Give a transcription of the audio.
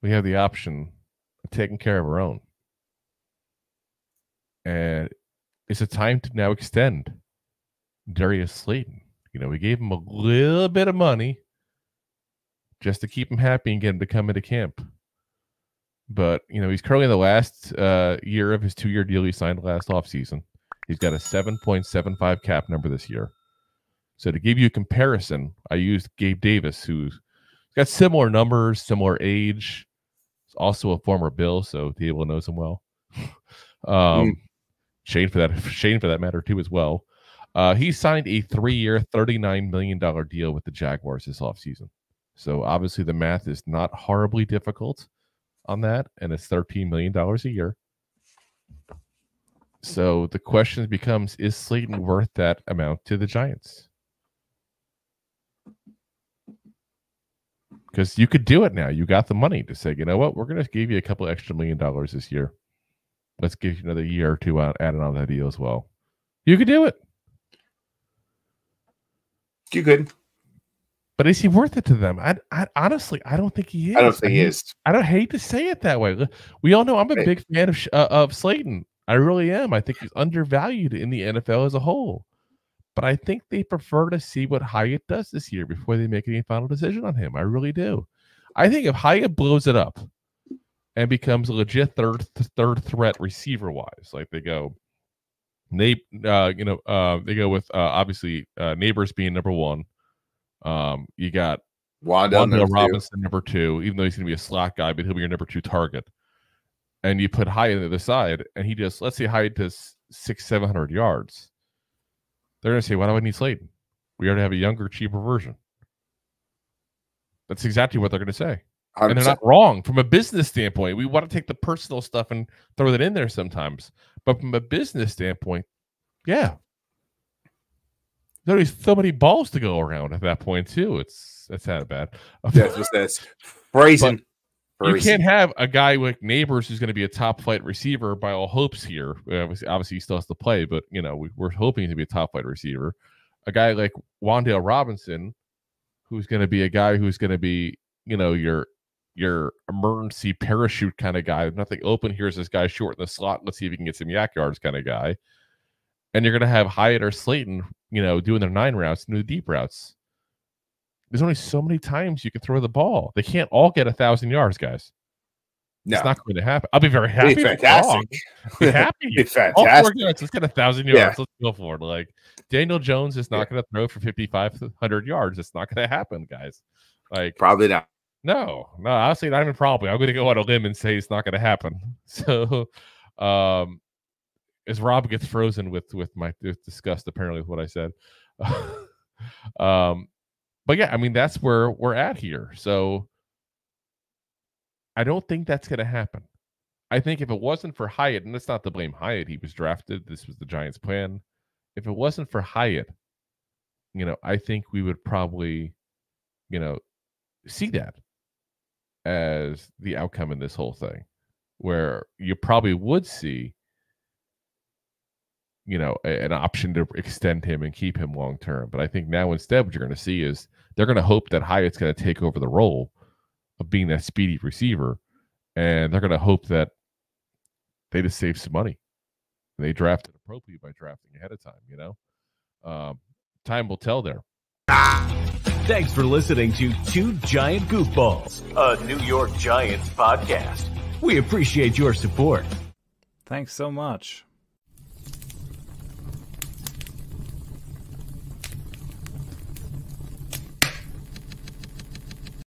we have the option of taking care of our own. And it's a time to now extend Darius Slayton. We gave him a little bit of money just to keep him happy and get him to come into camp. But, he's currently in the last year of his 2-year deal he signed last offseason. He's got a 7.75 cap number this year. So to give you a comparison, I used Gabe Davis, who's got similar numbers, similar age. He's also a former Bill, so Dable knows him well. Shane for that matter too as well. He signed a 3-year, $39 million deal with the Jaguars this offseason. So obviously the math is not horribly difficult on that, and it's $13 million a year. So the question becomes, is Slayton worth that amount to the Giants? Because you could do it now. You got the money to say, you know what, we're going to give you a couple extra $1 million this year. Let's give you another year or two added on that deal as well. You could do it. You could. But is he worth it to them? I honestly, I don't think he is. I don't think he is. I don't hate to say it that way. We all know I'm a big fan of Slayton. I really am. I think he's undervalued in the NFL as a whole. But I think they prefer to see what Hyatt does this year before they make any final decision on him. I really do. I think if Hyatt blows it up and becomes a legit third threat receiver wise, like they go, they go with obviously Neighbors being number one. You got Wan'Dale Robinson number 2, even though he's going to be a slot guy, but he'll be your number 2 target. And you put Hyatt on the other side, and let's say Hyatt does 600-700 yards. They're going to say, why do I need Slayton? We already have a younger, cheaper version. That's exactly what they're going to say. 100%. And they're not wrong. From a business standpoint, we want to take the personal stuff and throw that in there sometimes. But from a business standpoint, yeah. There's so many balls to go around at that point, too. That's not bad. That's brazen. You can't have a guy like Neighbors who's going to be a top flight receiver by all hopes here. Obviously, he still has to play, but we're hoping to be a top flight receiver. A guy like Wan'Dale Robinson, who's going to be a guy who's going to be, your emergency parachute kind of guy. Nothing open. Here's this guy short in the slot. Let's see if he can get some yak yards kind of guy. And you're going to have Hyatt or Slayton, doing their 9 routes and the deep routes. There's only so many times you can throw the ball. They can't all get 1,000 yards, guys. No. It's not going to happen. I'll be very happy. It'd be fantastic. Be happy. It's fantastic. All 4 yards, let's get 1,000 yards. Yeah. Let's go for it. Like Daniel Jones is not going to throw for 5,500 yards. It's not going to happen, guys. Like probably not. No. Honestly, not even probably. I'm going to go on a limb and say it's not going to happen. So, as Rob gets frozen with my disgust, apparently, with what I said. But yeah, I mean, that's where we're at here. So I don't think that's going to happen. I think if it wasn't for Hyatt, and that's not to blame Hyatt, he was drafted. This was the Giants' plan. If it wasn't for Hyatt, I think we would probably, see that as the outcome in this whole thing, where you probably would see, an option to extend him and keep him long term. But I think now instead what you're going to see is they're going to hope that Hyatt's going to take over the role of being that speedy receiver, and they're going to hope that they just save some money. They drafted appropriately by drafting ahead of time, time will tell there. Thanks for listening to Two Giant Goofballs, a New York Giants podcast. We appreciate your support. Thanks so much.